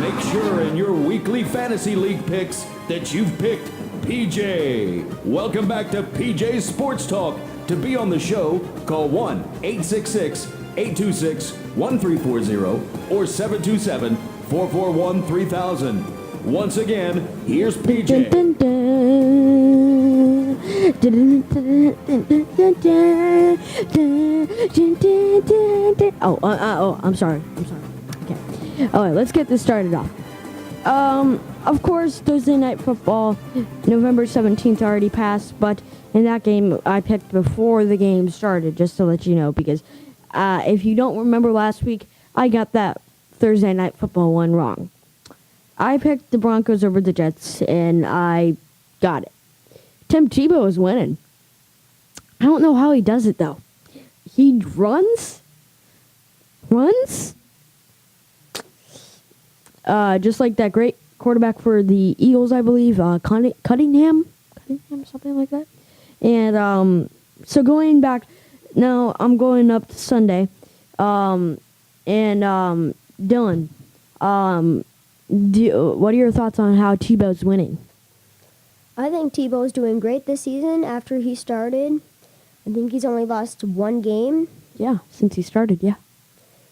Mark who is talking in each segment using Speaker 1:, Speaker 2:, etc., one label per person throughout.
Speaker 1: Make sure in your weekly fantasy league picks that you've picked PJ. Welcome back to PJ Sports Talk. To be on the show, call 1-866-826-1340 or 727-441-3000. Once again, here's PJ.
Speaker 2: I'm sorry. Okay. All right, let's get this started off. Of course, Thursday Night Football, November 17th already passed, but in that game, I picked before the game started, just to let you know, because if you don't remember last week, I got that Thursday Night Football one wrong. I picked the Broncos over the Jets, and I got it. Tim Tebow is winning. I don't know how he does it, though. He runs, just like that great quarterback for the Eagles, I believe, Cunningham, something like that. And so going back, now I'm going up to Sunday, and Dylan, what are your thoughts on how Tebow's winning?
Speaker 3: I think Tebow's doing great this season after he started. I think he's only lost one game.
Speaker 2: Yeah, since he started, yeah.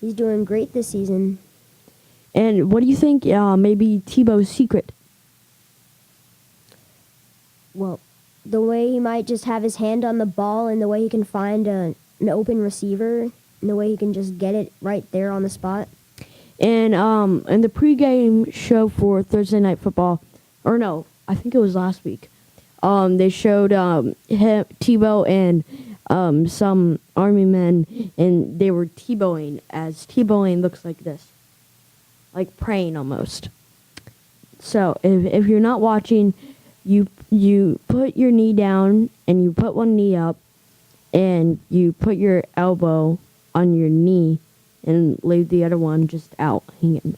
Speaker 3: He's doing great this season.
Speaker 2: And what do you think maybe Tebow's secret?
Speaker 3: Well, the way he might just have his hand on the ball and the way he can find an open receiver and the way he can just get it right there on the spot.
Speaker 2: And in the pregame show for Thursday Night Football, or no, I think it was last week, they showed Tebow and some Army men, and they were Tebowing, as Tebowing looks like this. Like praying almost. So if you're not watching, you put your knee down and you put one knee up and you put your elbow on your knee and leave the other one just out hanging.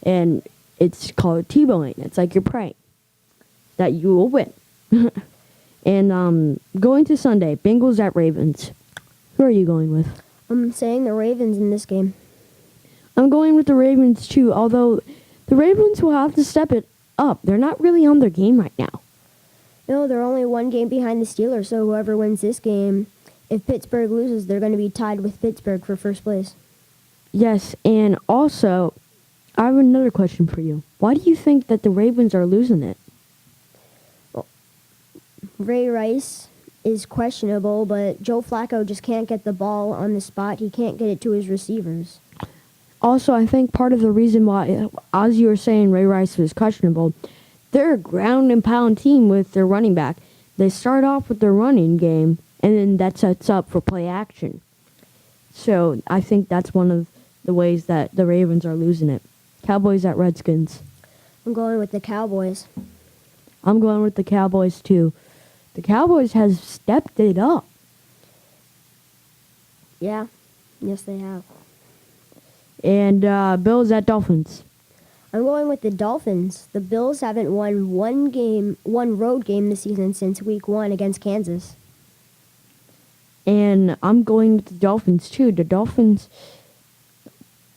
Speaker 2: And it's called Tebowing. It's like you're praying that you will win. And going to Sunday, Bengals at Ravens. Who are you going with?
Speaker 3: I'm saying the Ravens in this game.
Speaker 2: I'm going with the Ravens, too, although the Ravens will have to step it up. They're not really on their game right now.
Speaker 3: No, they're only one game behind the Steelers, so whoever wins this game, if Pittsburgh loses, they're going to be tied with Pittsburgh for first place.
Speaker 2: Yes, and also, I have another question for you. Why do you think that the Ravens are losing it?
Speaker 3: Well, Ray Rice is questionable, but Joe Flacco just can't get the ball on the spot. He can't get it to his receivers.
Speaker 2: Also, I think part of the reason why, as you were saying, Ray Rice was questionable, they're a ground and pound team with their running back. They start off with their running game, and then that sets up for play action. So I think that's one of the ways that the Ravens are losing it. Cowboys at Redskins.
Speaker 3: I'm going with the Cowboys.
Speaker 2: I'm going with the Cowboys, too. The Cowboys has stepped it up.
Speaker 3: Yeah. Yes, they have.
Speaker 2: And Bills at Dolphins.
Speaker 3: I'm going with the Dolphins. The Bills haven't won one road game this season since week 1 against Kansas.
Speaker 2: And I'm going with the Dolphins, too. The Dolphins,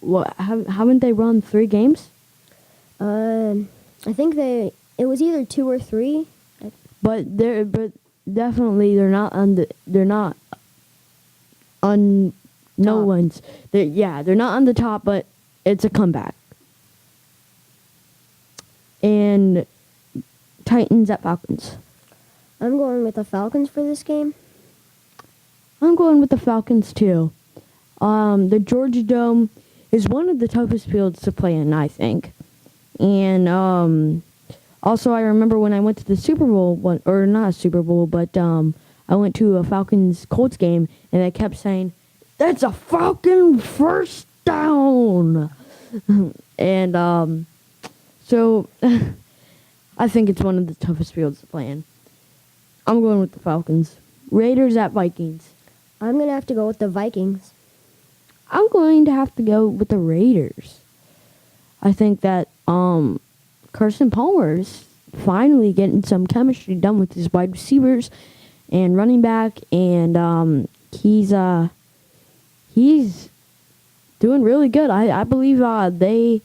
Speaker 2: haven't they run 3 games?
Speaker 3: I think it was either 2 or 3.
Speaker 2: But definitely they're not on no
Speaker 3: Top.
Speaker 2: ones. They're not on the top, but it's a comeback. And Titans at Falcons.
Speaker 3: I'm going with the Falcons for this game.
Speaker 2: I'm going with the Falcons too. The Georgia Dome is one of the toughest fields to play in, I think. And also I remember when I went to the Super Bowl, or not a Super Bowl, but I went to a Falcons-Colts game, and they kept saying, "That's a Falcon first down." And so I think it's one of the toughest fields to play in. I'm going with the Falcons. Raiders at Vikings.
Speaker 3: I'm going to have to go with the Vikings.
Speaker 2: I'm going to have to go with the Raiders. I think that Carson Palmer is finally getting some chemistry done with his wide receivers and running back, and he's doing really good. I believe they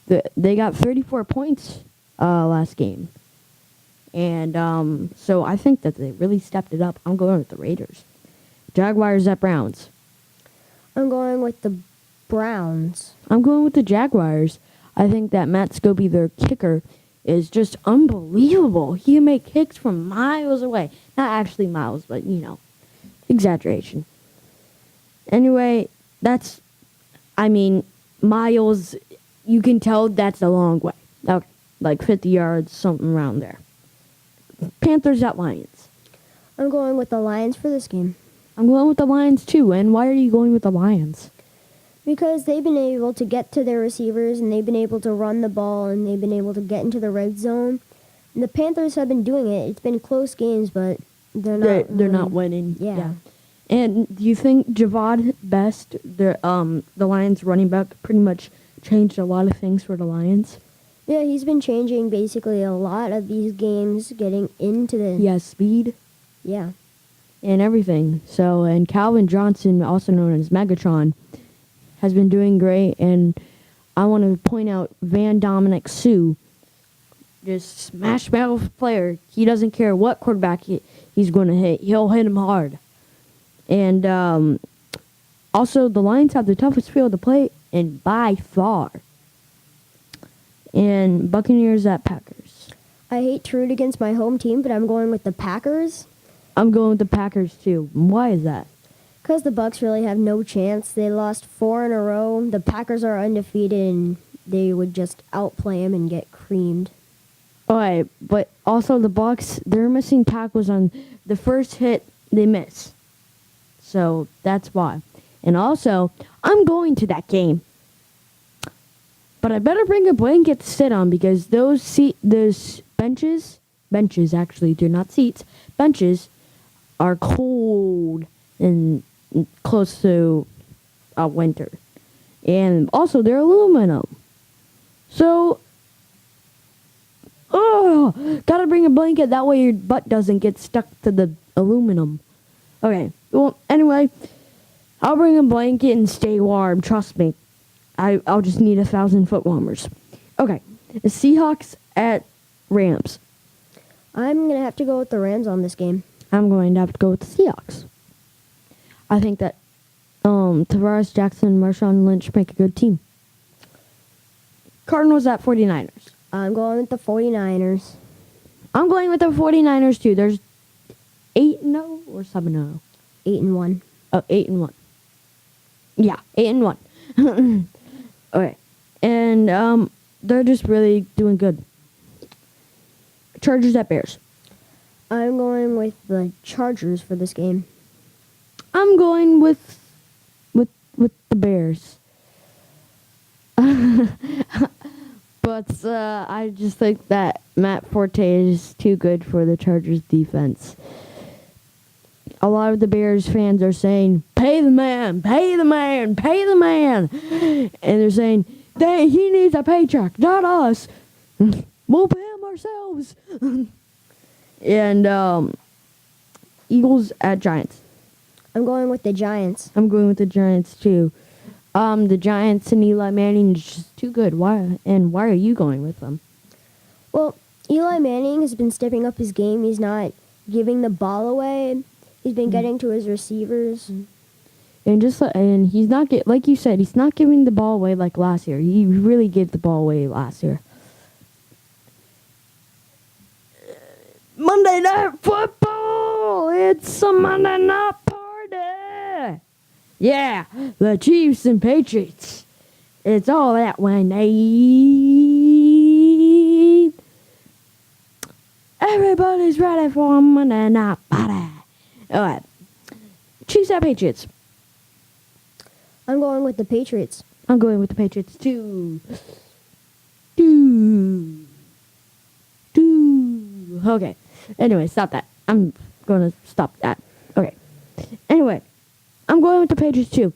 Speaker 2: They got 34 points last game. And so I think that they really stepped it up. I'm going with the Raiders. Jaguars at Browns.
Speaker 3: I'm going with the Browns.
Speaker 2: I'm going with the Jaguars. I think that Matt Scobie, their kicker, is just unbelievable. He can make kicks from miles away. Not actually miles, but, exaggeration. Anyway, miles, you can tell that's a long way. Okay, like 50 yards, something around there. Panthers at Lions.
Speaker 3: I'm going with the Lions for this game.
Speaker 2: I'm going with the Lions too. And why are you going with the Lions?
Speaker 3: Because they've been able to get to their receivers, and they've been able to run the ball, and they've been able to get into the red zone. And the Panthers have been doing it. It's been close games, but they're
Speaker 2: not winning.
Speaker 3: Yeah.
Speaker 2: And do you think Javad Best, the Lions running back, pretty much changed a lot of things for the Lions?
Speaker 3: Yeah, he's been changing basically a lot of these games, getting into the...
Speaker 2: Yeah, speed.
Speaker 3: Yeah.
Speaker 2: And everything. So, and Calvin Johnson, also known as Megatron, has been doing great. And I want to point out Van Dominic Sue, just smash mouth player. He doesn't care what quarterback he's going to hit. He'll hit him hard. And also, the Lions have the toughest field to play, and by far. And Buccaneers at Packers.
Speaker 3: I hate to root against my home team, but I'm going with the Packers.
Speaker 2: I'm going with the Packers too. Why is that?
Speaker 3: Because the Bucs really have no chance. They lost 4 in a row. The Packers are undefeated, and they would just outplay them and get creamed.
Speaker 2: All right, but also the Bucs, they're missing tackles on the first hit they miss. So that's why. And also, I'm going to that game. But I better bring a blanket to sit on because those benches actually, they're not seats, benches are cold and close to winter. And also, they're aluminum. So, gotta bring a blanket. That way your butt doesn't get stuck to the aluminum. Okay, well, anyway, I'll bring a blanket and stay warm. Trust me. I'll just need 1,000 foot warmers. Okay, the Seahawks at Rams.
Speaker 3: I'm going to have to go with the Rams on this game.
Speaker 2: I'm going to have to go with the Seahawks. I think that Tavares Jackson and Marshawn Lynch make a good team. Cardinals at 49ers.
Speaker 3: I'm going with the 49ers.
Speaker 2: I'm going with the 49ers too. There's 8-0 or 7-0?
Speaker 3: 8-1.
Speaker 2: Oh, 8-1. Yeah, 8-1. Okay. And they're just really doing good. Chargers at Bears.
Speaker 3: I'm going with the Chargers for this game.
Speaker 2: I'm going with the Bears. But I just think that Matt Forte is too good for the Chargers defense. A lot of the Bears fans are saying, pay the man, pay the man, pay the man. And they're saying, he needs a paycheck, not us. We'll pay him ourselves. And Eagles at Giants.
Speaker 3: I'm going with the Giants.
Speaker 2: I'm going with the Giants too. The Giants and Eli Manning is just too good. Why are you going with them?
Speaker 3: Well, Eli Manning has been stepping up his game. He's not giving the ball away. He's been getting to his receivers.
Speaker 2: And he's not like you said, he's not giving the ball away like last year. He really gave the ball away last year. Monday Night Football! It's a Monday night party! Yeah, the Chiefs and Patriots. It's all that we need. Everybody's ready for a Monday night party. All right. Chiefs at Patriots.
Speaker 3: I'm going with the Patriots.
Speaker 2: I'm going with the Patriots too. Okay. Anyway, stop that. I'm going to stop that. Okay. Anyway, I'm going with the Patriots too.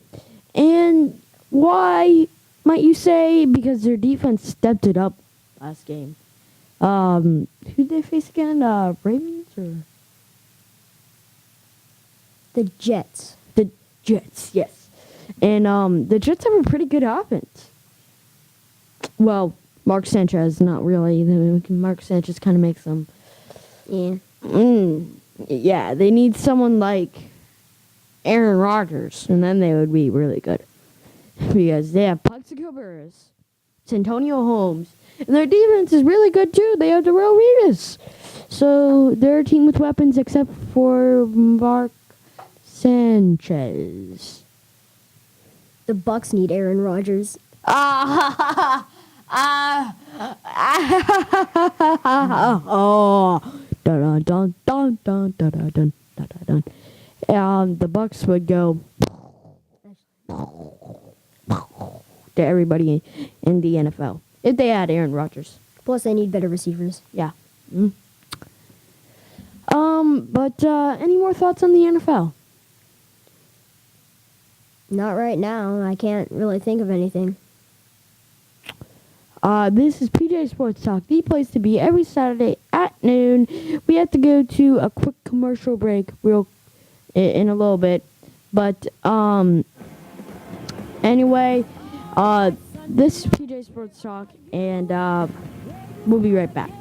Speaker 2: And why, might you say? Because their defense stepped it up last game. Who did they face again? Ravens or?
Speaker 3: The Jets.
Speaker 2: The Jets, yes. And the Jets have a pretty good offense. Well, Mark Sanchez, not really. Mark Sanchez kind of makes them.
Speaker 3: Yeah.
Speaker 2: Yeah, they need someone like Aaron Rodgers, and then they would be really good. Because they have Plaxico Burress, Santonio Holmes, and their defense is really good too. They have Darrell Revis. So they're a team with weapons except for Mark Sanchez.
Speaker 3: The Bucks need Aaron Rodgers.
Speaker 2: Oh, dun dun dun dun dun dun dun dun dun. The Bucks would go to everybody in the NFL if they had Aaron Rodgers.
Speaker 3: Plus, they need better receivers.
Speaker 2: Yeah. But any more thoughts on the NFL?
Speaker 3: Not right now. I can't really think of anything.
Speaker 2: This is PJ Sports Talk, the place to be every Saturday at noon. We have to go to a quick commercial break in a little bit. But anyway, this is PJ Sports Talk, and we'll be right back.